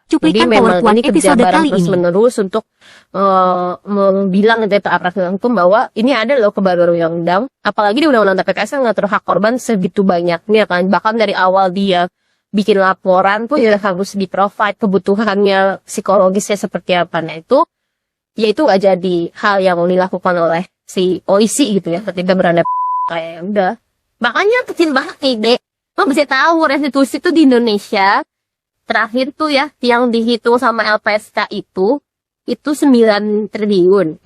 Jadi Cuplikan memang PowerPoint ini kerja episode bareng kali terus ini. menerus untuk bilang ke aparat hukum bahwa ini ada loh kebaruan undang-undang, apalagi di undang-undang TPKS yang ngatur hak korban segitu banyaknya kan, bahkan dari awal dia bikin laporan pun ya harus di-provide kebutuhannya psikologisnya seperti apa. Nah itu, ya itu gak jadi hal yang dilakukan oleh si polisi gitu ya, ketika berada kayak ya udah. Makanya kecil banget nih, Dek. Lo bisa tahu restitusi itu di Indonesia, terakhir tuh ya, yang dihitung sama LPSK itu 9 triliun.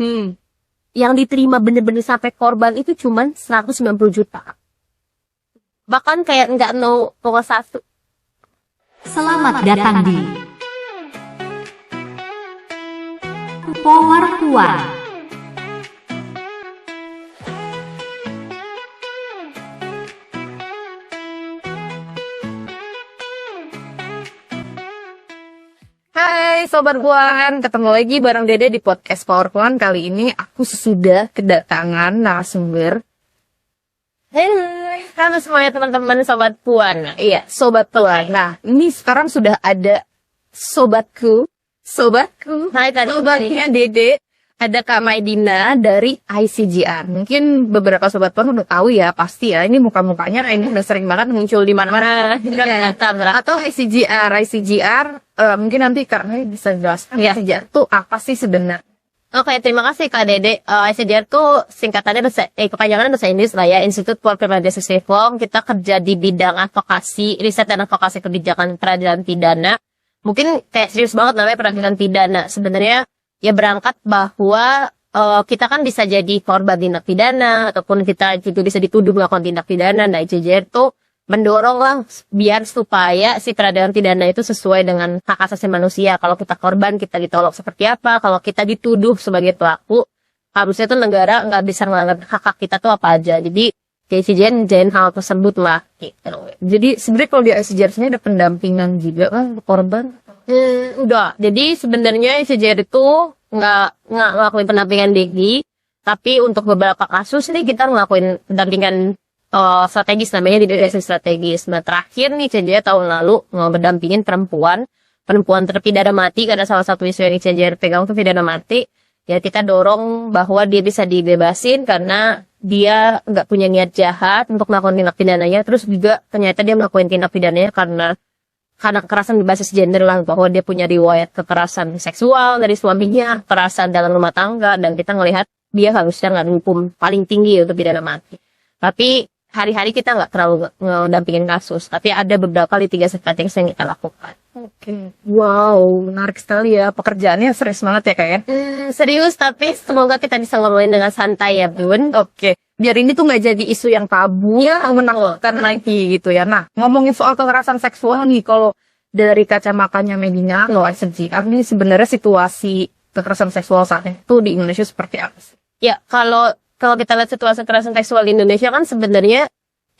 Yang diterima bener-bener sampai korban itu cuman 190 juta. Bahkan kayak nggak no satu. Selamat datang di PowerPoint. Hai Sobat Puan, ketemu lagi bareng Dede di podcast PowerPoint. Kali ini aku sudah kedatangan narasumber. Halo semuanya teman-teman Sobat Puan. Iya, Sobat Puan. Nah, ini sekarang sudah ada sobatku. Hai tadi sobatnya Dede. Ada Kak Maidina dari ICGR. Mungkin beberapa Sobat Puan udah tahu ya, pasti ya. Ini muka-mukanya ini udah sering banget muncul di mana-mana. Atau ICGR, mungkin nanti karena bisa jelaskan ya, ICGR itu apa sih sebenarnya? Oke, terima kasih Kak Dede. ICGR itu singkatannya kepanjangan bahasa Inggris lah ya, Institute for Implementation Reform. Kita kerja di bidang advokasi, riset dan advokasi kebijakan peradilan pidana. Mungkin kayak serius banget namanya peradilan pidana. Sebenarnya ya berangkat bahwa kita kan bisa jadi korban tindak pidana, ataupun kita juga bisa dituduh melakukan tindak pidana. Nah, ICGR itu mendorong lah biar supaya si peradilan pidana itu sesuai dengan hak asasi manusia. Kalau kita korban, kita ditolak seperti apa. Kalau kita dituduh sebagai pelaku, harusnya tuh negara nggak bisa ngelanggar hak kita tuh apa aja. Jadi ICGR ngejain hal tersebut lah gitu. Jadi sebenarnya kalau di ICGR-nya ada pendampingan juga kan korban? Udah. Jadi sebenarnya ICGR itu nggak ngelakuin pendampingan DG, tapi untuk beberapa kasus nih kita ngelakuin pendampingan strategis, namanya di direksi strategis. Nah terakhir nih ICGR tahun lalu ngedampingin perempuan terpidana mati, karena salah satu isu yang ICGR pegang itu pidana mati. Ya kita dorong bahwa dia bisa dibebasin karena dia nggak punya niat jahat untuk melakukan tindak pidananya. Terus juga ternyata dia melakukan tindak pidananya karena kekerasan berbasis gender lah, bahwa dia punya riwayat kekerasan seksual dari suaminya, kekerasan dalam rumah tangga, dan kita ngelihat dia harusnya nggak hukum paling tinggi untuk pidana mati. Tapi hari-hari kita nggak terlalu ngedampingin kasus, tapi ada beberapa litigasi strategis yang kita lakukan. Oke. Wow, menarik sekali ya. Pekerjaannya serius banget ya Kak ya? Serius, tapi semoga kita bisa ngomongin dengan santai ya Bun. Oke. Biar ini tuh nggak jadi isu yang tabu, ya menakutkan lagi gitu ya. Nah, ngomongin soal kekerasan seksual nih, kalau dari kacamatanya Medina, lo ICGR ini sebenarnya situasi kekerasan seksual saat itu di Indonesia seperti apa sih? Ya, kalau kita lihat situasi kekerasan seksual di Indonesia kan sebenarnya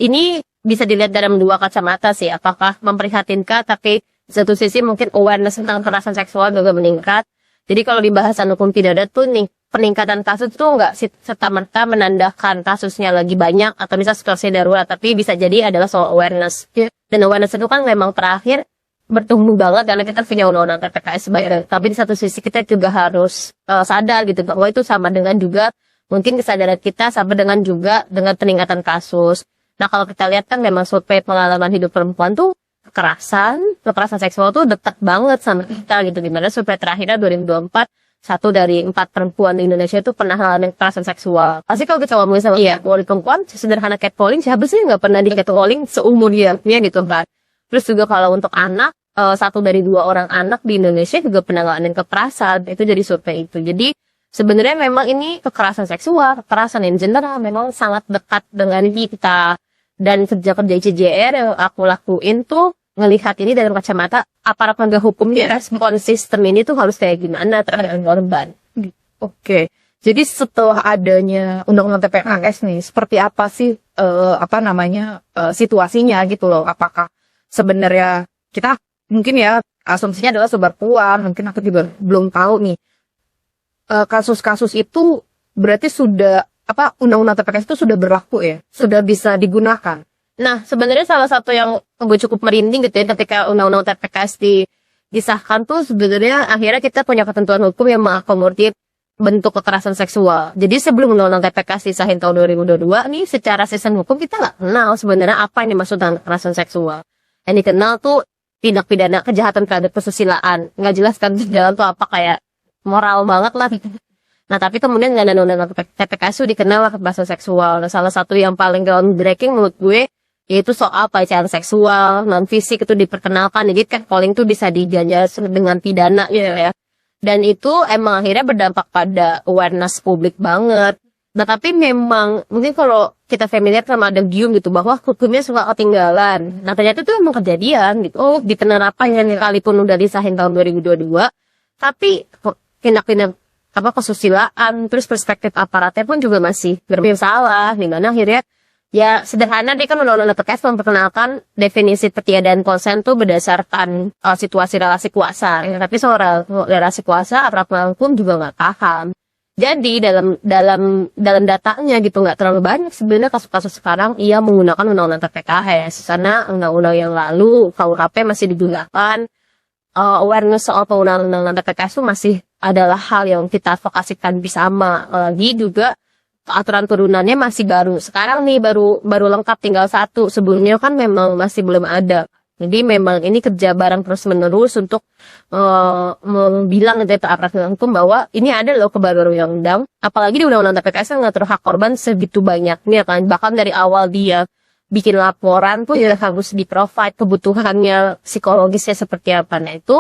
ini bisa dilihat dalam dua kacamata sih. Apakah memprihatinkan, tapi satu sisi mungkin awareness tentang kekerasan seksual juga meningkat. Jadi kalau di bahasan hukum pidana tuh nih, peningkatan kasus tuh nggak serta-merta menandakan kasusnya lagi banyak atau bisa situasi darurat, tapi bisa jadi adalah soal awareness. Dan awareness itu kan memang terakhir bertumbuh banget karena kita punya undang-undang TPKS sebagai. Tapi di satu sisi kita juga harus sadar gitu bahwa itu sama dengan juga mungkin kesadaran kita sama dengan juga dengan peningkatan kasus. Nah kalau kita lihat kan memang survei pengalaman hidup perempuan tuh kekerasan seksual tuh dekat banget sama kita gitu. Dimana survei terakhirnya 2024, 1 dari 4 perempuan di Indonesia itu pernah mengalami kekerasan seksual. Pasti kalau kita ngomongin sama catcalling perempuan, sederhana catcalling, siapa sih nggak pernah di catcalling seumur hidupnya gitu kan. Terus juga kalau untuk anak, 1 dari 2 orang anak di Indonesia juga pernah ngalamin kekerasan. Itu jadi survei itu. Jadi sebenarnya memang ini kekerasan seksual, kekerasan in general memang sangat dekat dengan kita. Dan kerja-kerja ICGR yang aku lakuin tuh ngelihat ini dalam kacamata aparat penegak hukumnya, respon sistem ini tuh harus kayak gimana terhadap korban. Oke. Jadi setelah adanya undang-undang TPKS nih, seperti apa sih situasinya gitu loh? Apakah sebenarnya kita mungkin ya asumsinya adalah Sobat Puan, mungkin aku juga belum tahu nih. Kasus-kasus itu berarti sudah undang-undang TPKS itu sudah berlaku ya, sudah bisa digunakan. Nah, sebenarnya salah satu yang gue cukup merinding gitu ya ketika undang-undang TPKS disahkan tuh sebenarnya akhirnya kita punya ketentuan hukum yang mengakomodir bentuk kekerasan seksual. Jadi sebelum undang-undang TPK disahin tahun 2022 nih, secara sistem hukum kita nggak kenal sebenarnya apa yang dimaksud dengan kekerasan seksual. Yang dikenal tuh tindak pidana kejahatan terhadap kesusilaan. Nggak jelas kan jalan tuh apa, kayak moral banget lah. Nah, tapi kemudian dengan undang-undang TPK itu dikenal kekerasan seksual. Nah, salah satu yang paling groundbreaking menurut gue yaitu soal pelecehan seksual non fisik itu diperkenalkan. Jadi catcalling tuh bisa diganjar dengan pidana ya. Dan itu emang akhirnya berdampak pada awareness publik banget. Nah, tapi memang mungkin kalau kita familiar sama ada gium gitu bahwa hukumnya suka ketinggalan. Nah, ternyata itu emang kejadian gitu. Oh, di penerapannya sekalipun udah disahin tahun 2022, tapi tindak-tindak kesusilaan, terus perspektif aparatnya pun juga masih bermasalah. Dimana akhirnya ya sederhana deh, kan undang-undang TPK memperkenalkan definisi ketiadaan konsen tuh berdasarkan situasi relasi kuasa. Ya, tapi soal relasi kuasa aparat hukum juga nggak paham. Jadi dalam datanya gitu nggak terlalu banyak sebenarnya kasus-kasus sekarang ia menggunakan undang-undang TPKS, karena undang-undang yang lalu KUHP masih digunakan. Awareness soal penggunaan undang-undang TPKS itu masih adalah hal yang kita advokasikan bersama. Lagi juga aturan turunannya masih baru. Sekarang nih baru lengkap tinggal satu. Sebelumnya kan memang masih belum ada. Jadi memang ini kerja bareng terus menerus untuk bilang ke aparat hukum bahwa ini ada loh kebaruan undang-undang. Apalagi di undang-undang TPKS yang ngatur hak korban segitu banyaknya kan. Bahkan dari awal dia bikin laporan tuh ya harus di-provide kebutuhannya psikologisnya seperti apa. Nah itu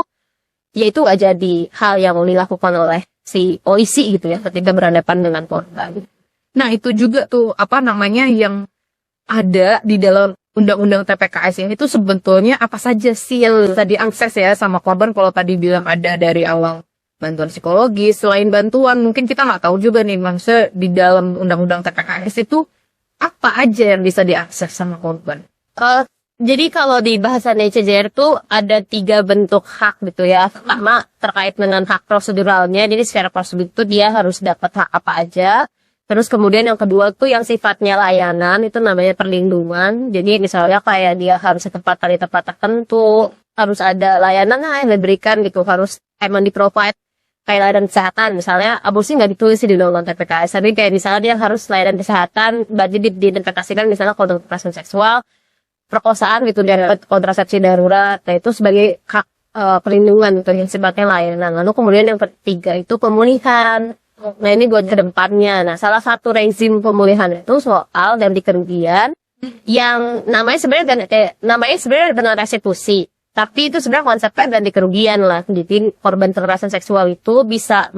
gak jadi hal yang dilakukan oleh si polisi gitu ya ketika berhadapan dengan korban. Nah itu juga tuh yang ada di dalam undang-undang TPKS ya, itu sebetulnya apa saja sih yang bisa diakses ya sama korban. Kalau tadi bilang ada dari awal bantuan psikologis, selain bantuan mungkin kita nggak tahu juga nih maksudnya di dalam undang-undang TPKS itu apa aja yang bisa diakses sama korban. Jadi kalau di bahasan CJR tuh ada 3 bentuk hak gitu ya. Pertama terkait dengan hak proseduralnya, jadi secara prosedur itu dia harus dapat hak apa aja. Terus kemudian yang kedua tuh yang sifatnya layanan, itu namanya perlindungan. Jadi misalnya kayak dia harus ditempatkan di tempat tertentu, harus ada layanan yang diberikan gitu, harus emang di-provide kayak layanan kesehatan. Misalnya aborsi nggak ditulis di undang-undang TPKS, tapi kayak misalnya dia harus layanan kesehatan, berarti diidentifikasikan misalnya kalau kekerasan seksual, perkosaan gitu, dan kontrasepsi darurat. Nah itu sebagai hak perlindungan gitu, yang sifatnya layanan. Lalu kemudian yang ketiga itu pemulihan. Nah ini buat ke depannya. Nah salah satu rezim pemulihan itu soal ganti kerugian yang namanya sebenarnya dengan restitusi. Tapi itu sebenarnya konsepnya ganti kerugian lah. Jadi korban kekerasan seksual itu bisa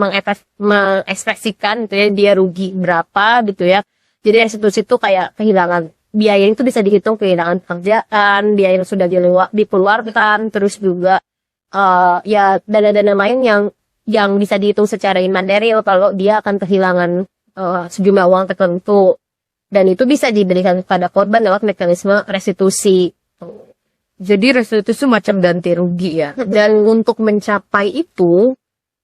mengekspresikan gitu ya, dia rugi berapa gitu ya. Jadi restitusi itu kayak kehilangan biaya, itu bisa dihitung kehilangan pekerjaan, biaya yang sudah dikeluarkan, terus juga ya dana-dana lain yang bisa dihitung secara imaterial kalau dia akan kehilangan sejumlah uang tertentu, dan itu bisa diberikan kepada korban lewat mekanisme restitusi. Jadi restitusi macam ganti rugi ya. Dan untuk mencapai itu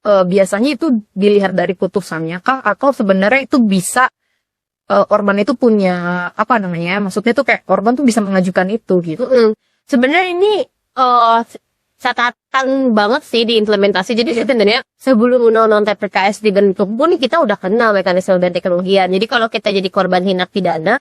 biasanya itu dilihat dari putusannya kah, atau sebenarnya itu bisa korban itu punya maksudnya tuh kayak korban tuh bisa mengajukan itu gitu. Sebenarnya ini catatan banget sih di implementasi. Jadi sebenarnya sebelum undang-undang TPKS dibentuk pun kita udah kenal mekanisme ganti kerugian. Jadi kalau kita jadi korban tindak pidana,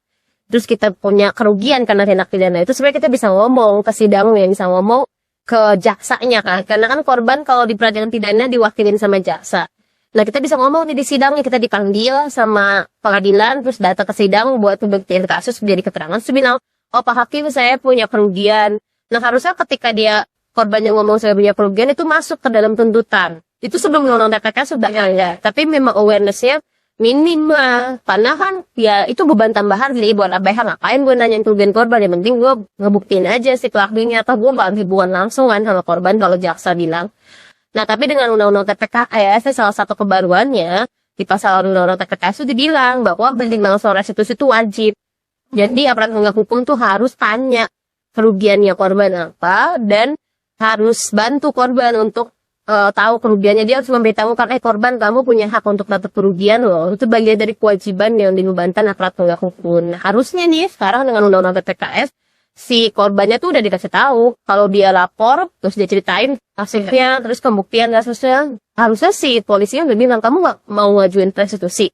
terus kita punya kerugian karena tindak pidana itu, sebenarnya kita bisa ngomong ke sidangnya, bisa ngomong ke jaksanya kan. Karena kan korban kalau di peradilan pidana diwakilin sama jaksa. Nah kita bisa ngomong nih di sidangnya, kita dipanggil sama pengadilan, terus datang ke sidang buat pembuktian kasus, menjadi keterangan, terus bilang, oh Pak Hakim saya punya kerugian. Nah harusnya ketika dia korban yang ngomong saya punya kerugian itu masuk ke dalam tuntutan. Itu sebelum undang-undang TPK sudah ada. Tapi memang awareness-nya minimal. Karena kan ya itu beban tambahan sih buat ABH. Ngapain gue nanyain kerugian korban, yang penting gue ngebuktiin aja si pelakunya, atau gue bakal hubungan langsung kan sama korban kalau jaksa bilang. Nah tapi dengan undang-undang TPKS salah satu kebaruannya di pasal undang-undang TPKS itu dibilang bahwa perlindungan soal restitusi itu wajib. Jadi aparat penegak hukum tuh harus tanya kerugiannya korban apa, dan harus bantu korban untuk tahu kerugiannya. Dia harus memberitahukan, korban kamu punya hak untuk dapat kerugian loh. Itu bagian dari kewajiban yang dibebankan aparat penegak hukum. Nah, harusnya nih sekarang dengan undang-undang TPKS si korbannya tuh udah dikasih tahu kalau dia lapor, terus dia ceritain kasusnya, terus pembuktian kasusnya. Harusnya si polisinya udah bilang kamu nggak mau ngajuin restitusi,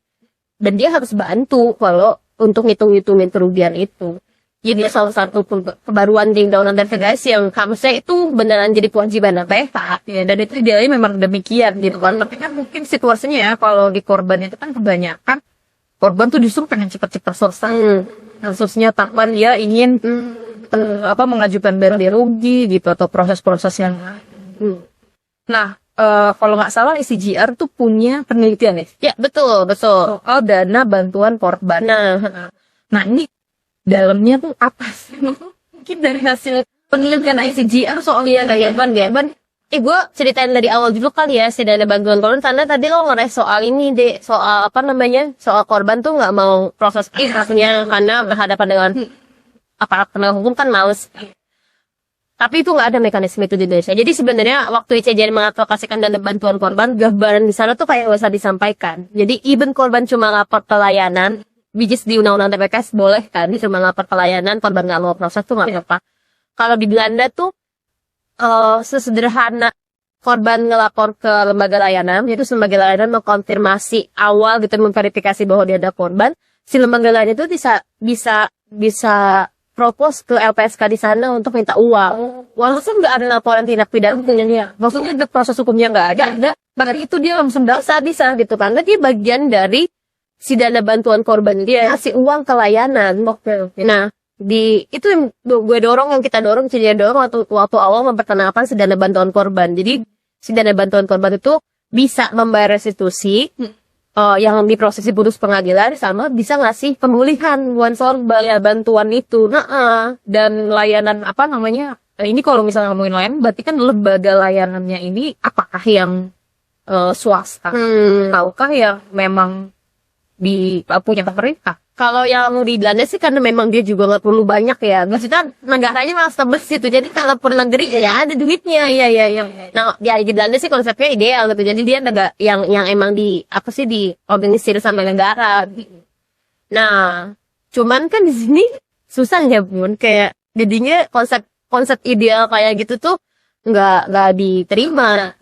dan dia harus bantu kalau untuk ngitung-ngitungin kerugian itu. Jadi salah satu pembaruan di undang-undang investigasi yang harusnya itu beneran jadi kewajiban PH. Ya, dan itu idealnya memang demikian gitu kan. Tapi kan mungkin situasinya ya kalau di korban itu kan kebanyakan korban tuh justru pengen cepat-cepat selesai kasusnya tanpa dia ingin mengajukan ganti rugi gitu atau proses-proses yang Nah, kalau nggak salah ICGR tuh punya penelitian ya. Ya, betul. Soal dana bantuan korban. Nah ini dalamnya tuh apa sih? Mungkin dari hasil penelitian ICGR soal Ban. Gue ceritain dari awal dulu kali ya, si dana bantuan korban. Karena tadi lo ngeres soal ini deh, soal soal korban tuh nggak mau proses kasusnya karena berhadapan dengan aparat penegak hukum kan males. Tapi itu nggak ada mekanisme itu di Indonesia. Jadi sebenarnya waktu ICJR mengadvokasikan dana bantuan korban, gambaran di sana tuh kayak nggak usah disampaikan. Jadi even korban cuma lapor pelayanan, which is di undang-undang TPS boleh kan, cuma lapor pelayanan, korban nggak mau proses tuh nggak apa-apa. Kalau di Belanda tuh sesederhana korban ngelapor ke lembaga layanan, yaitu lembaga layanan mengkonfirmasi awal gitu, memverifikasi bahwa dia ada korban, si lembaga layanan itu bisa propose ke LPSK di sana untuk minta uang. Walaupun nggak ada laporan tindak pidana hukumnya, maksudnya proses hukumnya nggak ada, bahkan itu dia langsung bisa gitu, karena dia bagian dari si dana bantuan korban, dia kasih uang ke layanan. Nah, itu yang kita dorong waktu awal memperkenalkan si dana bantuan korban. Jadi si dana bantuan korban itu bisa membayar restitusi yang diproses di putus pengadilan, sama bisa ngasih pemulihan buat korban bantuan itu. Dan layanan ini kalau misalnya ngomongin layanan, berarti kan lembaga layanannya ini apakah yang swasta, ataukah yang memang punya pemerintah? Kalau yang di Belanda sih karena memang dia juga nggak perlu banyak ya, maksudnya negaranya malah tebes gitu, jadi kalau per negeri ya ada duitnya. Nah di Belanda sih konsepnya ideal gitu, jadi dia negara yang emang diorganisir sama negara. Nah cuman kan di sini susah ya Bun, kayak jadinya konsep ideal kayak gitu tuh nggak diterima.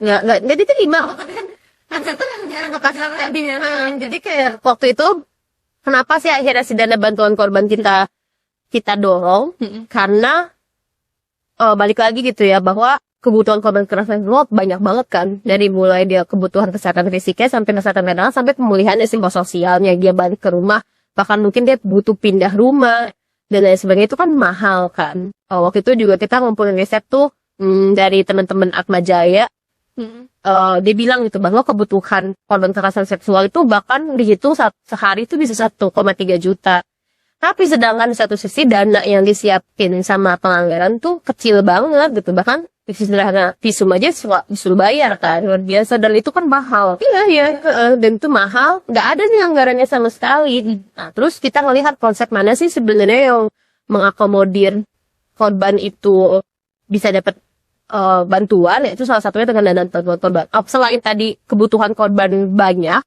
Jadi kayak waktu itu kenapa sih akhirnya si dana bantuan korban kita dorong? Karena balik lagi gitu ya, bahwa kebutuhan korban kekerasan seksual banyak banget kan, dari mulai dia kebutuhan kesehatan fisiknya sampai kesehatan mental sampai pemulihan psikososialnya, dia balik ke rumah, bahkan mungkin dia butuh pindah rumah dan lain sebagainya, itu kan mahal kan. Waktu itu juga kita ngumpulin riset tuh dari teman-teman Atma Jaya. Dia bilang gitu bahwa kebutuhan korban kekerasan seksual itu bahkan dihitung sehari itu bisa 1,3 juta. Tapi sedangkan di satu sisi dana yang disiapin sama pelanggaran tuh kecil banget gitu. Bahkan sederhana visum aja disuruh bayar kan, luar biasa, dan itu kan mahal. Dan itu mahal, nggak ada nih anggarannya sama sekali. Nah terus kita ngelihat konsep mana sih sebenarnya yang mengakomodir korban itu bisa dapat bantuan, yaitu salah satunya dengan dana bantuan korban. Selain tadi kebutuhan korban banyak,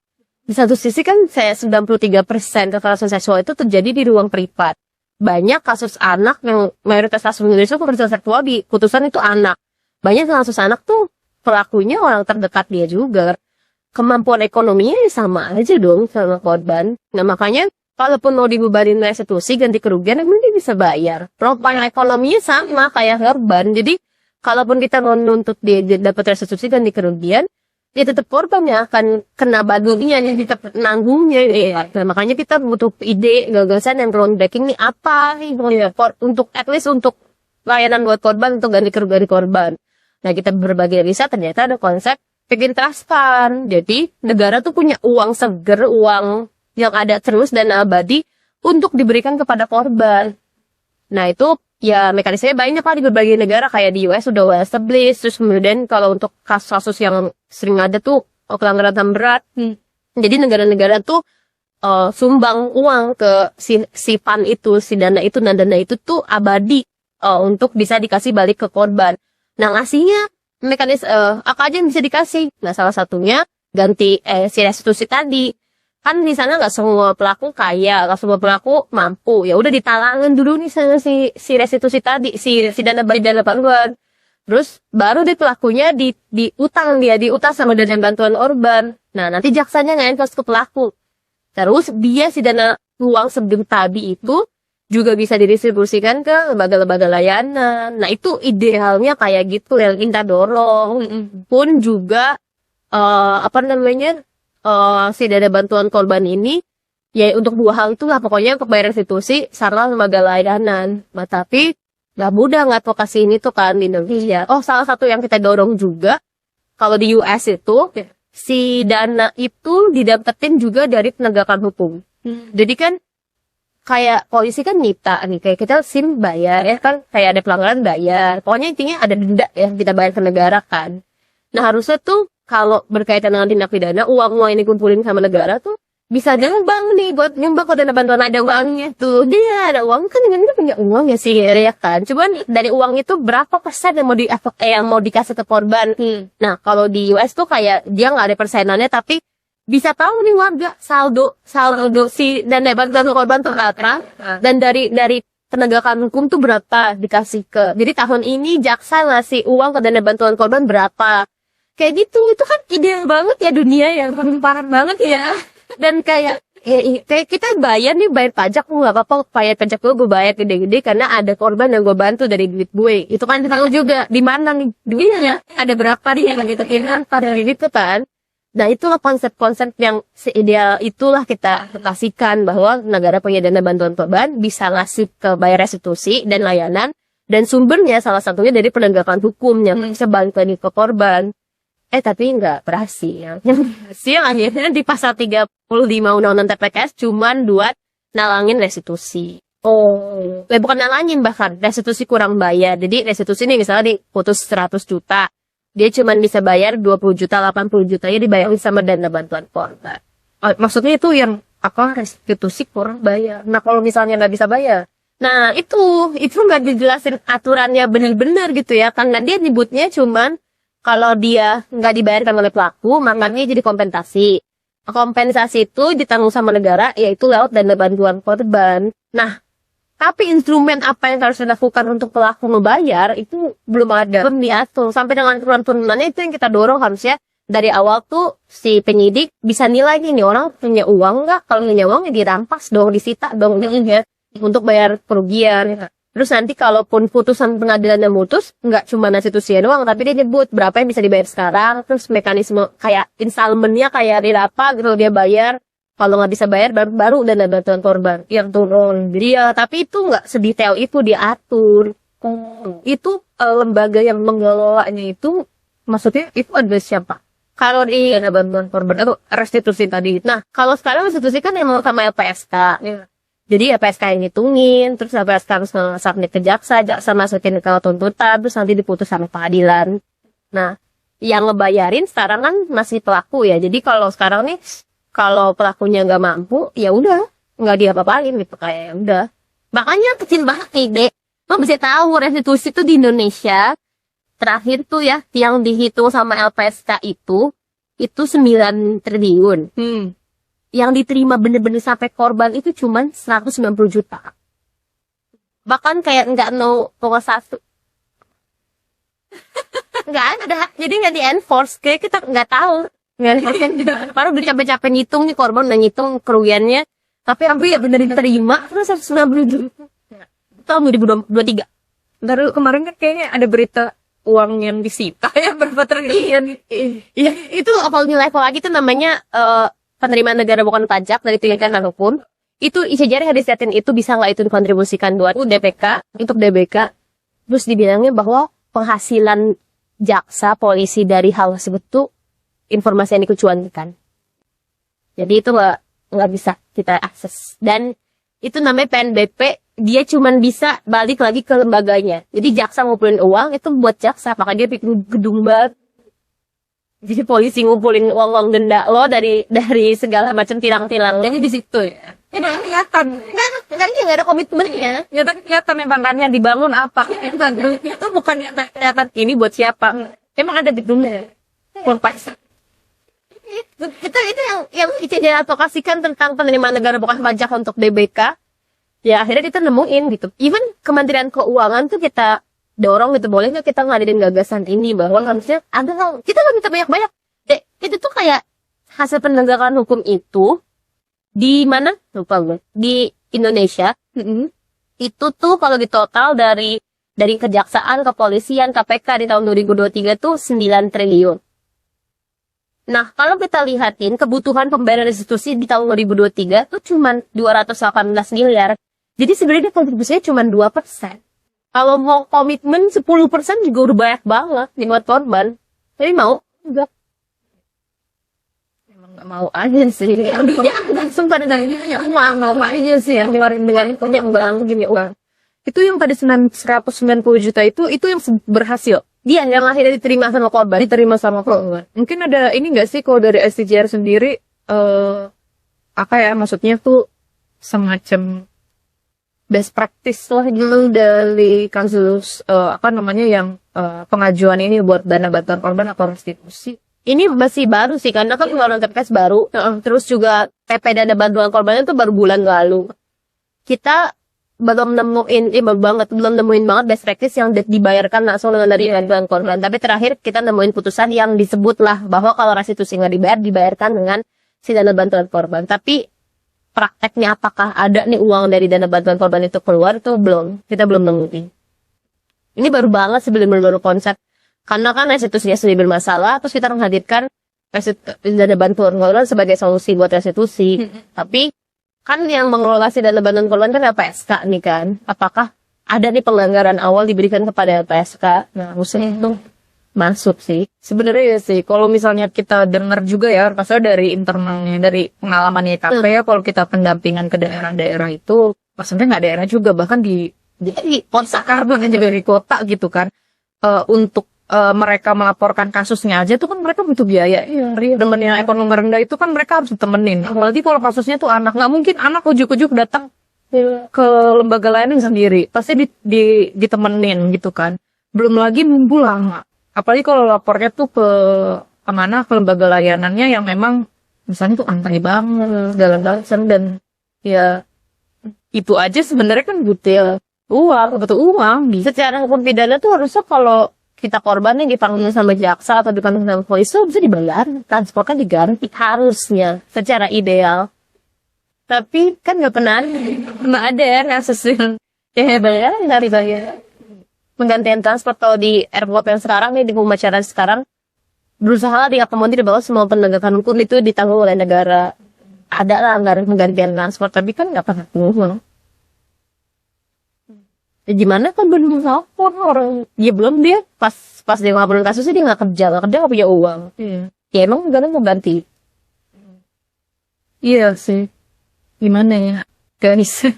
di satu sisi kan 93% kekerasan seksual itu terjadi di ruang privat. Banyak kasus anak yang mayoritas kasus Indonesia kekerasan seksual di putusan itu anak. Banyak kasus anak tuh pelakunya orang terdekat dia juga. Kemampuan ekonominya sama aja dong sama korban. Nah makanya kalaupun mau dibubarin restitusi ganti kerugian, emang dia bisa bayar. Profil ekonominya sama kayak korban. Jadi kalaupun kita mau nuntut dia dapat restitusi ganti kerugian, dia tetap korban yang akan kena badulnya, yang tetap nanggungnya. Nah, makanya kita butuh ide, gagasan yang groundbreaking nih apa untuk at least untuk layanan buat korban, untuk ganti kerugian korban. Nah kita berbagai riset ternyata ada konsep bikin trust fund. Jadi negara tuh punya uang seger, uang yang ada terus dan abadi untuk diberikan kepada korban. Nah itu ya mekanismenya banyak lah di berbagai negara, kayak di US sudah well established. Terus kemudian kalau untuk kasus-kasus yang sering ada tuh pelanggaran HAM berat, jadi negara-negara tuh sumbang uang ke si fund itu, si dana itu, dan dana itu tuh abadi untuk bisa dikasih balik ke korban. Nah ngasihnya mekanisme apa aja yang bisa dikasih? Nah salah satunya ganti si restitusi tadi. kan di sana nggak semua pelaku kaya, nggak semua pelaku mampu. Ya udah ditalangin dulu nih sama si restitusi tadi, si dana bantuan. Terus baru deh pelakunya diutang sama dana bantuan korban. Nah, nanti jaksanya nge-enforce ke pelaku. Terus dia si dana uang sebelum tadi itu juga bisa didistribusikan ke lembaga-lembaga layanan. Nah, itu idealnya kayak gitu yang kita dorong. Pun juga si dana bantuan korban ini ya untuk 2 hal itu lah, pokoknya untuk bayar restitusi sarana lembaga layanan. Nah, tapi nggak mudah ngadvokasi ini tuh kan di Indonesia. Oh, salah satu yang kita dorong juga kalau di US itu si dana itu didapetin juga dari penegakan hukum. Jadi kan kayak polisi kan nyipta nih, kayak kita SIM bayar ya kan, kayak ada pelanggaran bayar. Pokoknya intinya ada denda yang kita bayar ke negara kan. Nah, harusnya tuh kalau berkaitan dengan tindak pidana, uang ini kumpulin sama negara tuh bisa nyumbang nih buat nyumbang ke dana bantuan, ada uangnya tuh. Dia ada uang kan, dia punya uang ya sih ya kan. Cuman dari uang itu berapa persen yang mau dikasih ke korban. Nah, kalau di US tuh kayak dia nggak ada persenannya, tapi bisa tahu nih warga saldo si dana bantuan korban tuh berapa, dan dari penegakan hukum tuh berapa dikasih ke. Jadi tahun ini jaksa ngasih uang ke dana bantuan korban berapa. Kayak gitu, itu kan ideal banget ya dunia yang parah banget ya. Dan kayak kita bayar pajak, nggak apa-apa, bayar pajak gue bayar gede-gede karena ada korban yang gue bantu dari duit gue. Itu kan ditanggung juga di mana nih duitnya, ada berapa nih yang gitu pada gitu kan. Nah, itulah konsep-konsep yang seideal itulah kita kasihkan, bahwa negara punya dana bantuan korban bisa ngasih ke bayar restitusi dan layanan, dan sumbernya salah satunya dari penegakan hukum yang bisa bantuan ke korban. Tapi nggak berhasil. Yang berhasil akhirnya di pasal 35 Undang-Undang TPKS cuman buat nalangin restitusi. Bukan nalangin, bahkan restitusi kurang bayar. Jadi restitusi ini misalnya diputus 100 juta. Dia cuma bisa bayar 20 juta, 80 jutanya dibayarin sama dana bantuan korban. Maksudnya itu yang restitusi kurang bayar. Nah, kalau misalnya nggak bisa bayar, nah itu nggak dijelasin aturannya benar-benar gitu ya, karena dia nyebutnya cuman kalau dia nggak dibayarkan oleh pelaku, makanya jadi kompensasi. Kompensasi itu ditanggung sama negara, yaitu lewat dana bantuan korban. Nah, tapi instrumen apa yang harus dilakukan untuk pelaku membayar itu belum ada, belum diatur. Sampai dengan turun-turunannya itu yang kita dorong, harusnya dari awal tuh si penyidik bisa nilai nih orang punya uang nggak. Kalau punya uang ya dirampas dong, disita dong ya, untuk bayar kerugian. Terus nanti kalaupun putusan pengadilan yang mutus, nggak cuma restitusi doang, tapi dia nyebut berapa yang bisa dibayar sekarang, terus mekanisme kayak installmentnya kayak berapa gitu dia bayar. Kalau nggak bisa bayar, baru dana bantuan korban yang turun. Dia, tapi itu nggak sedetail itu diatur. Itu lembaga yang mengelolanya itu, maksudnya itu ada siapa? Kalau di dana bantuan korban atau restitusi tadi. Nah, kalau sekarang restitusi kan yang sama LPSK. Jadi LPSK yang ngitungin, terus LPSK harus submit ke jaksa masukin ke tuntutan, terus nanti diputus sama pengadilan. Nah, yang ngebayarin sekarang kan masih pelaku ya. Jadi kalau sekarang nih, kalau pelakunya nggak mampu, ya udah nggak diapa-apain gitu, kayak udah. Makanya kecil banget nih, Dek. Lo bisa tahu restitusi itu di Indonesia terakhir tuh ya, yang dihitung sama LPSK itu 9 triliun. Yang diterima bener-bener sampai korban itu cuma 190 juta. Bahkan kayak nggak 0,1. Nggak ada, jadi nggak di-enforce, kayak kita nggak tahu. Baru udah capek-capek ngitung nih, korban udah ngitung kerugiannya, tapi ya bener diterima terus 190 juta. Tahun 2023. Baru kemarin kan kayaknya ada berita uang yang disita ya berapa triliun. Iya, itu apalagi level lagi tuh namanya penerimaan negara bukan pajak dari tindakan hukum. Itu sejarah yang disetin itu bisa nggak itu dikontribusikan buat DPK, untuk DBK. Terus dibilangnya bahwa penghasilan jaksa polisi dari hal tersebut tuh informasi yang dikecualikan. Jadi itu nggak bisa kita akses. Dan itu namanya PNBP, dia cuman bisa balik lagi ke lembaganya. Jadi jaksa ngumpulin uang itu buat jaksa, maka dia bikin gedung baru. Jadi polisi ngumpulin uang denda lo dari segala macam tilang-tilang. Jadi di situ ya. Ini kelihatan. Nggak ada komitmennya. Kelihatan memangnya dibangun apa? Itu bukan kelihatan ini buat siapa. Emang ada gedungnya. Kurang pas. itu yang kita advokasikan tentang penerimaan negara bukan pajak untuk DBK. Ya akhirnya kita nemuin gitu. Even Kementerian Keuangan tuh kita dorong gitu, boleh nggak kita ngadain gagasan ini bahwa harusnya ada, kita nggak minta banyak-banyak. Itu tuh kayak hasil penegakan hukum itu di mana? Lupa gue. Di Indonesia. Itu tuh kalau di total dari kejaksaan, kepolisian, KPK di tahun 2023 tuh 9 triliun. Nah, kalau kita lihatin kebutuhan pembayaran restitusi di tahun 2023 tuh cuma 218 miliar. Jadi sebenarnya kontribusinya cuma 2%. Kalau mau komitmen 10% juga udah banyak banget buat korban. Tapi mau? Enggak. Emang nggak mau aja sih. Ya, langsung pada nanya, mau aja sih yang dengerin punya uang gini uang. Itu yang tadi 190 juta itu yang berhasil. Dia yang akhirnya diterima sama korban. Diterima sama korban. Mungkin ada ini nggak sih kalau dari SCJR sendiri apa ya maksudnya tuh semacam best practice lah gitu dari kasus yang pengajuan ini buat dana bantuan korban atau restitusi. Ini masih baru sih karena kan pengeluaran TPS baru. Terus juga TP dana bantuan korbannya tuh baru bulan lalu. Kita belum nemuin banget best practice yang dibayarkan langsung dengan dari bantuan korban. Tapi terakhir kita nemuin putusan yang disebut lah bahwa kalau restitusi nggak dibayarkan dengan si dana bantuan korban. Tapi prakteknya apakah ada nih uang dari dana bantuan korban itu keluar itu belum. Kita belum nemuin. Ini baru banget sebelum baru konsep. Karena kan restitusinya sudah bermasalah, terus kita menghadirkan dana bantuan korban sebagai solusi buat restitusi. Tapi kan yang mengelola si dana bantuan korban kan LPSK nih kan. Apakah ada nih pelanggaran awal diberikan kepada LPSK? Nah, harusnya itu masuk sih. Sebenarnya ya sih, kalau misalnya kita dengar juga ya, maksudnya dari internalnya, dari pengalaman YKP ya, kalau kita pendampingan ke daerah-daerah itu, maksudnya nggak daerah juga, bahkan di kota, bahkan juga di kota gitu kan, untuk mereka melaporkan kasusnya aja tuh kan mereka butuh biaya. Iya, temennya ekonomi rendah itu kan mereka harus ditemenin. Apalagi kalau kasusnya tuh anak, nggak mungkin anak ujuk-ujuk datang ke lembaga layanan sendiri, pasti ditemenin gitu kan. Belum lagi nunggu lama. Apalagi kalau lapornya tuh ke lembaga layanannya yang memang misalnya tuh antai banget dalam alasan dan ya itu aja sebenarnya kan butuh uang. Secara hukum pidana tuh harusnya kalau kita korban yang dipanggil sama jaksa atau dipanggil sama polisi bisa dibayar, transport kan diganti harusnya secara ideal. Tapi kan nggak pernah ada ya kasus yang bayar dari bayar. Penggantian transport kalau di airport yang sekarang nih di pemacaran sekarang berusaha diakomodir bahwa semua penegakan hukum itu ditanggung oleh negara. Ada lah anggaran penggantian transport tapi kan nggak pernah uang. Ya gimana kan belum lapor orang, ya belum dia pas dia ngelaporin kasusnya dia nggak punya uang. Ya emang negara mau ganti. Iya sih, gimana ya guys.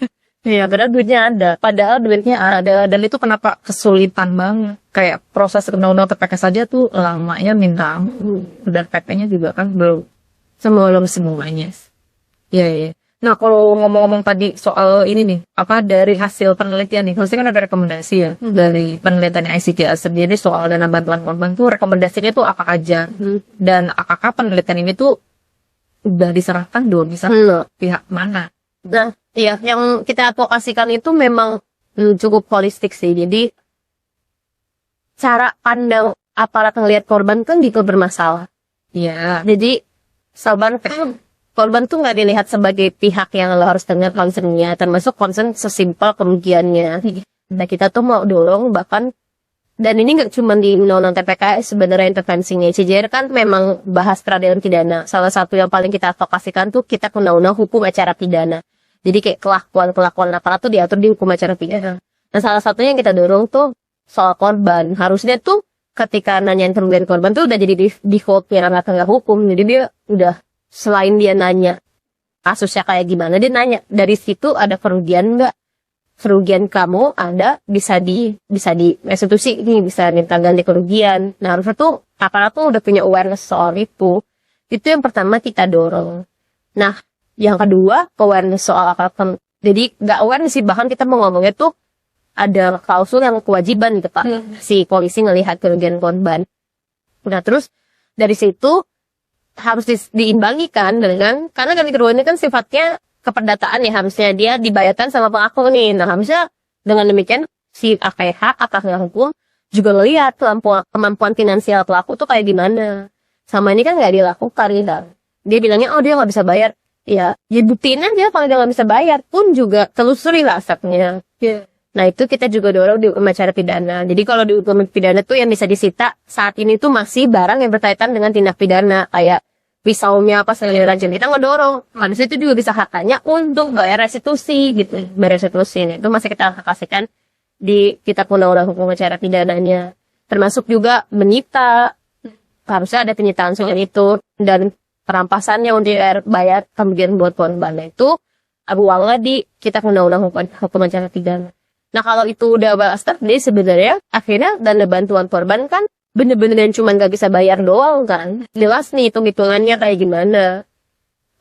Ya padahal duitnya ada, dan itu kenapa kesulitan banget. Kayak proses undang-undang TPK saja tuh lamanya minta ampun. Dan PP-nya juga kan belum semuanya. Iya. Nah, kalau ngomong-ngomong tadi soal ini nih, dari hasil penelitian nih, maksudnya kan ada rekomendasi ya, dari penelitian ICJR sendiri soal dana bantuan korban tuh rekomendasinya tuh apa aja. Dan apakah penelitian ini tuh udah diserahkan dong, misalnya pihak mana? Nah, iya, yang kita advokasikan itu memang cukup holistik sih. Jadi, cara pandang aparat ngelihat korban kan gitu bermasalah. Iya. Jadi, korban tuh nggak dilihat sebagai pihak yang lo harus dengar concernnya, termasuk concern sesimpel kerugiannya. Nah kita tuh mau dorong bahkan, dan ini nggak cuma di undang-undang TPKS sebenarnya intervensinya. CJR kan memang bahas peradilan pidana. Salah satu yang paling kita advokasikan tuh kita ke undang-undang hukum acara pidana. Jadi kayak kelakuan aparat tuh diatur di hukum acara pidana. Nah salah satunya yang kita dorong tuh soal korban. Harusnya tuh ketika nanyain kerugian korban tuh udah jadi default yang nggak hukum. Jadi dia udah selain dia nanya kasusnya kayak gimana, dia nanya dari situ ada kerugian nggak? Kerugian kamu ada bisa di restitusi ini, bisa minta ganti kerugian. Nah harusnya tuh aparat tuh udah punya awareness soal itu. Itu yang pertama kita dorong. Nah yang kedua awareness soal aparat. Jadi nggak awareness sih, bahkan kita mau ngomongnya tuh ada klausul yang kewajiban gitu Pak, si polisi ngelihat kerugian korban. Nah terus dari situ harus diimbangikan dengan, karena ganti kerugian ini kan sifatnya keperdataan ya, harusnya dia dibayarkan sama pelaku nih. Nah harusnya dengan demikian si APH atau hukum juga ngelihat kemampuan finansial pelaku tuh kayak gimana. Sama ini kan nggak dilakukan gitu. Dia bilangnya oh dia nggak bisa bayar, ya buktiin aja kalau dia nggak bisa bayar pun juga telusuri lah asetnya. Nah itu kita juga dorong di hukum acara pidana. Jadi kalau di hukum pidana tuh yang bisa disita saat ini tuh masih barang yang berkaitan dengan tindak pidana, kayak pisaunya apa segala macam. Kita ngedorong manusia itu juga bisa haknya untuk bayar restitusi gitu. Bayar restitusi itu masih kita kasihkan di kitab undang-undang hukum acara pidananya. Termasuk juga menyita, harusnya ada penyitaan soal itu, dan perampasannya untuk bayar kemudian buat korban itu uangnya di kitab undang-undang hukum acara pidana. Nah kalau itu udah bahas tadi sebenarnya akhirnya dana bantuan korban kan bener-bener yang cuma gak bisa bayar doang kan. Jelas nih hitung-hitungannya kayak gimana.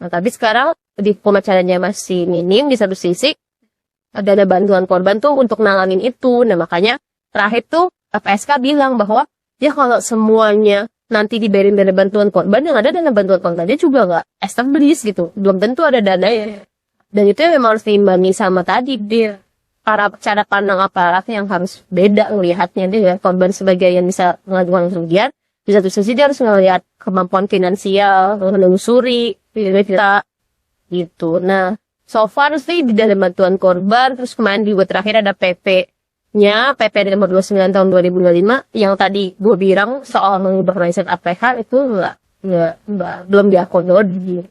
Nah tapi sekarang di hukum acaranya masih minim di satu sisi. Dana bantuan korban tuh untuk nalangin itu. Nah makanya terakhir tuh PSK bilang bahwa ya kalau semuanya nanti dibayarin dana bantuan korban, yang ada dana bantuan korbannya juga gak established gitu. Belum tentu ada dana ya. Dan itu memang harus diimbangi sama tadi dia. Para cara pandang aparat yang harus beda melihatnya dia korban sebagai yang bisa mengajukan kerugian, di satu sisi dia harus melihat kemampuan finansial, menelusuri kita gitu. Nah, so far sih di dalam bantuan korban, terus kemarin juga terakhir ada PP-nya, PP nomor 29 tahun 2025 yang tadi gue bilang soal mengubah mindset APH itu belum diakomodir.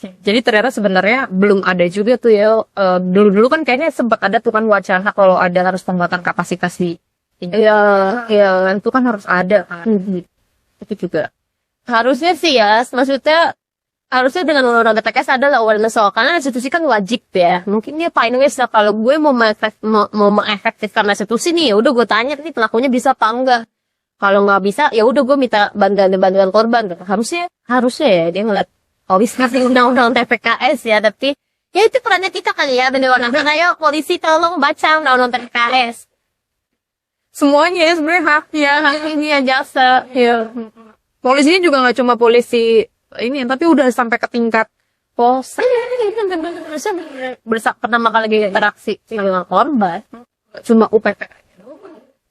Jadi ternyata sebenarnya belum ada juga tuh ya. Dulu-dulu kan kayaknya sempat ada tuh kan wacana kalau ada harus penguatan kapasitas di. Iya, itu kan harus ada kan. Itu juga. Harusnya sih ya, maksudnya harusnya dengan undang-undang TPS ada lah awareness soal, karena restitusi kan wajib ya. Mungkin dia finance lah kalau gue mau mengefektifkan restitusi nih, ya udah gue tanya nih pelakunya bisa apa enggak. Kalau nggak bisa, ya udah gue minta bantuan korban. Harusnya ya dia ngeliat. Polisi ngasih undang-undang TPKS ya, tapi ya itu perannya kita kali ya, bener-bener ayo polisi tolong baca undang-undang TPKS. Semuanya ya sebenarnya hak ini ya jasa. Ya. Polisinya juga nggak cuma polisi ini, tapi udah sampai ke tingkat pos. Pertama kali interaksi dengan korban, cuma UPP.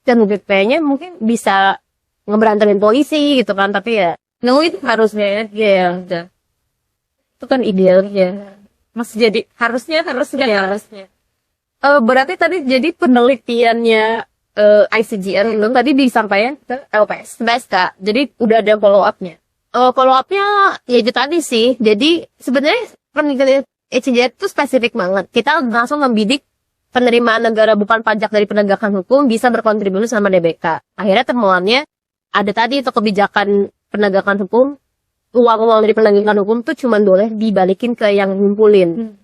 Dan UPP-nya mungkin bisa ngeberantemin polisi gitu kan, tapi ya, itu harusnya ya udah. Itu kan idealnya. Masih jadi harusnya. Berarti tadi jadi penelitiannya ICGN belum tadi disampaikan ke LPS. Kak. Jadi udah ada follow up-nya. Follow up-nya ya itu tadi sih. Jadi sebenarnya penelitian ICGN itu spesifik banget. Kita langsung membidik penerimaan negara bukan pajak dari penegakan hukum bisa berkontribusi sama DBK. Akhirnya temuannya ada tadi itu kebijakan penegakan hukum. Uang dari penegakan hukum tuh cuma boleh dibalikin ke yang ngumpulin.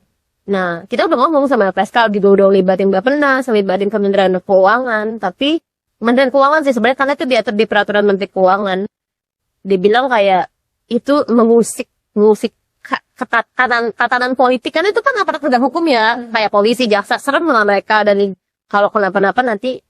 Nah, kita udah ngomong sama LPSK, juga udah libatin Bappenas, sama libatin Kementerian Keuangan, tapi Kementerian Keuangan sih sebenarnya karena itu diatur di peraturan Menteri Keuangan. Dia bilang kayak itu mengusik tatanan politik, kan itu kan aparat penegak hukum ya, kayak polisi, jaksa, serem lah mereka, dan kalau kenapa-napa nanti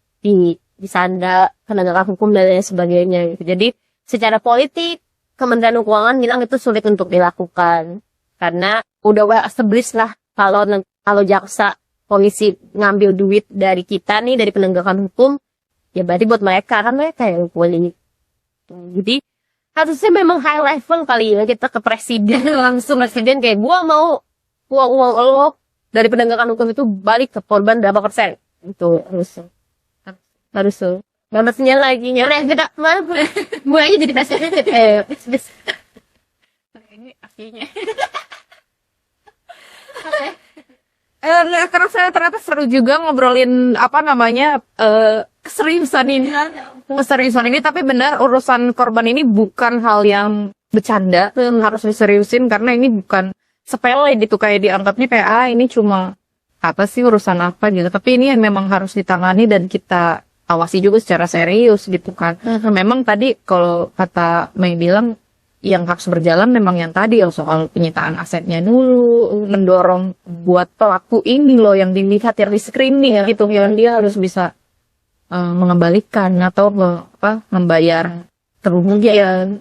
disanda penegakan hukum dan lain sebagainya. Jadi secara politik Kementerian Keuangan bilang itu sulit untuk dilakukan karena udah well established lah kalau jaksa polisi ngambil duit dari kita nih dari penegakan hukum ya berarti buat mereka kan mereka yang ngumpulin. Jadi harusnya memang high level kali ya kita ke presiden langsung presiden kayak gua mau uang lo dari penegakan hukum itu balik ke korban berapa persen itu harus Balasnya lagi nyerah kita mana gue aja jadi presiden ini akhirnya karena saya ternyata seru juga ngobrolin keseriusan ini tapi benar urusan korban ini bukan hal yang bercanda, harus diseriusin karena ini bukan sepele gitu kayak dianggapnya kayak ini cuma apa sih urusan apa gitu, tapi ini yang memang harus ditangani dan kita awasi juga secara serius gitu kan. Memang tadi kalau kata Mei bilang yang harus berjalan memang yang tadi ya soal penyitaan asetnya dulu, mendorong buat pelaku ini loh yang dilihat yang di screening gitu, yang dia harus bisa mengembalikan atau membayar kerugian.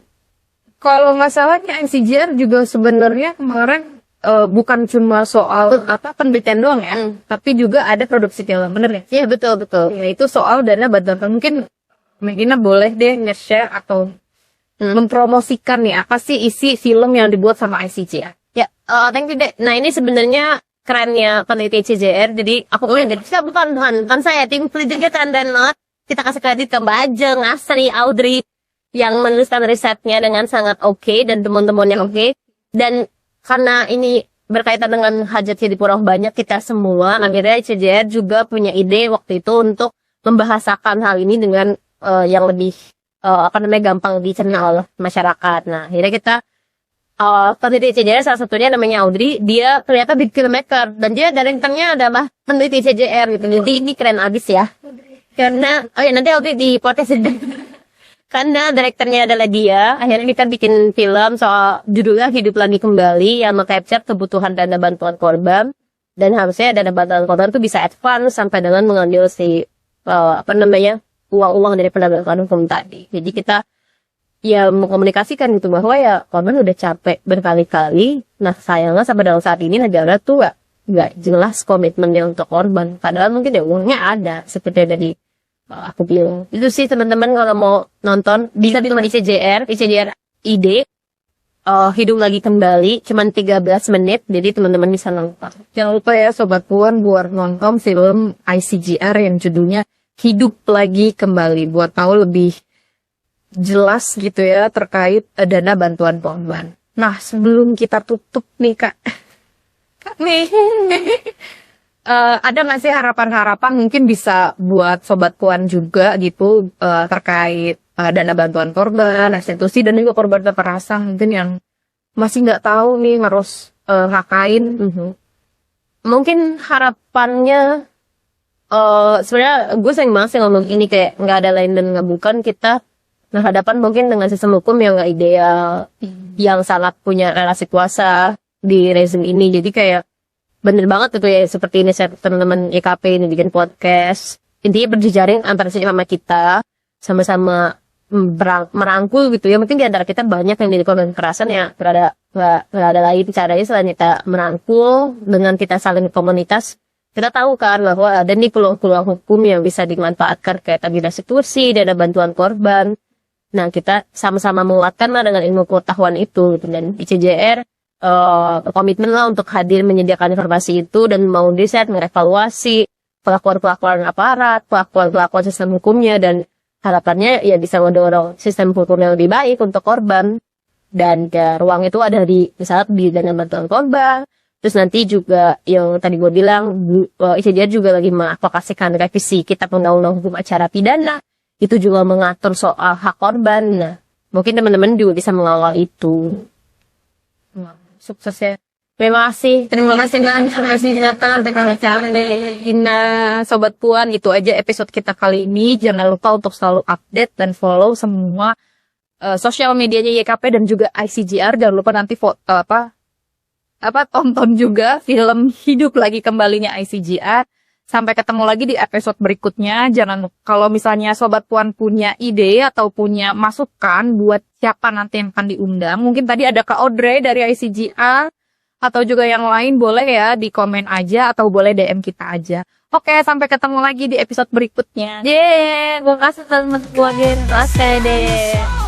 Kalau masalahnya NCJR juga sebenarnya kemarin bukan cuma soal penelitian doang ya, tapi juga ada produksi film, bener ya? Iya betul. Ya itu soal dana bantuan. Mungkin Medina boleh deh nge-share atau mempromosikan nih apa sih isi film yang dibuat sama ICJR. Ya, thank you deh. Nah ini sebenarnya kerennya peneliti ICJR. Jadi aku kita bukan saya tim penelitian dan kita kasih kredit ke Mbak Ajeng, Asri, Audrey yang menuliskan risetnya dengan sangat oke dan teman-temannya oke. Dan karena ini berkaitan dengan hajat hidup orang banyak kita semua, akhirnya ICJR juga punya ide waktu itu untuk membahasakan hal ini dengan yang lebih gampang dicerna oleh masyarakat. Nah, akhirnya kita peneliti ICJR salah satunya namanya Audrey, dia ternyata big filmmaker dan dia directornya adalah peneliti ICJR gitu. Jadi ini keren abis ya. Karena nanti Audrey di podcast karena direkturnya adalah dia, akhirnya kita bikin film soal judulnya Hidup Lagi Kembali yang meng-capture kebutuhan dana bantuan korban, dan harusnya dana bantuan korban itu bisa advance sampai dengan mengambil uang-uang dari penegakan hukum tadi. Jadi kita ya mengkomunikasikan gitu bahwa ya korban udah capek berkali-kali, nah sayangnya sampai dalam saat ini negara tuh nggak jelas komitmennya untuk korban, padahal mungkin ya uangnya ada seperti dari aku bilang. Itu sih teman-teman kalau mau nonton bisa di ICJR ide Hidup Lagi Kembali cuman 13 menit, jadi teman-teman bisa nonton. Jangan lupa ya Sobat Puan buat nonton film ICJR yang judulnya Hidup Lagi Kembali buat tahu lebih jelas gitu ya terkait dana bantuan korban. Nah sebelum kita tutup nih Kak nih ada nggak sih harapan-harapan mungkin bisa buat Sobat Puan juga gitu terkait dana bantuan korban, restitusi dan juga korban kekerasan mungkin yang masih nggak tahu nih harus ngapain. Mungkin harapannya sebenarnya gue sering banget sih ngomong ini kayak nggak ada lain dan nggak bukan kita berhadapan mungkin dengan sistem hukum yang nggak ideal, yang sangat punya relasi kuasa di rezim ini. Jadi kayak bener banget itu ya, seperti ini saya teman-teman YKP ini bikin podcast, intinya berjejaring antara sama kita, sama-sama merangkul gitu ya. Mungkin di antara kita banyak yang dilakukan kekerasan ya, berada lain caranya selain kita merangkul dengan kita saling komunitas. Kita tahu kan bahwa ada nih peluang-peluang hukum yang bisa dimanfaatkan kayak tadi restitusi, dana bantuan korban. Nah kita sama-sama menguatkan lah dengan ilmu pengetahuan itu gitu. Dan ICJR komitmen lah untuk hadir menyediakan informasi itu dan mau riset, mengevaluasi pelakuan-pelakuan aparat, pelakuan-pelakuan sistem hukumnya, dan harapannya ya bisa mendorong sistem hukum yang lebih baik untuk korban. Dan ya, ruang itu ada di misalnya di dana bantuan korban. Terus nanti juga yang tadi gue bilang ICJR juga lagi mengadvokasikan revisi kitab undang-undang hukum acara pidana, itu juga mengatur soal hak korban. Nah mungkin teman-teman juga bisa mengawal itu. Sukses ya. Terima kasih banget. Terima kasih datang. Terima kasih Sobat Puan, itu aja episode kita kali ini. Jangan lupa untuk selalu update dan follow semua sosial medianya YKP dan juga ICJR. Jangan lupa nanti tonton juga film Hidup Lagi Kembalinya ICJR. Sampai ketemu lagi di episode berikutnya. Jangan, kalau misalnya Sobat Puan punya ide atau punya masukan buat siapa nanti yang akan diundang. Mungkin tadi ada Kak Audrey dari ICJR atau juga yang lain, boleh ya di komen aja atau boleh DM kita aja. Oke, sampai ketemu lagi di episode berikutnya. Terima kasih teman-teman. Terima kasih deh.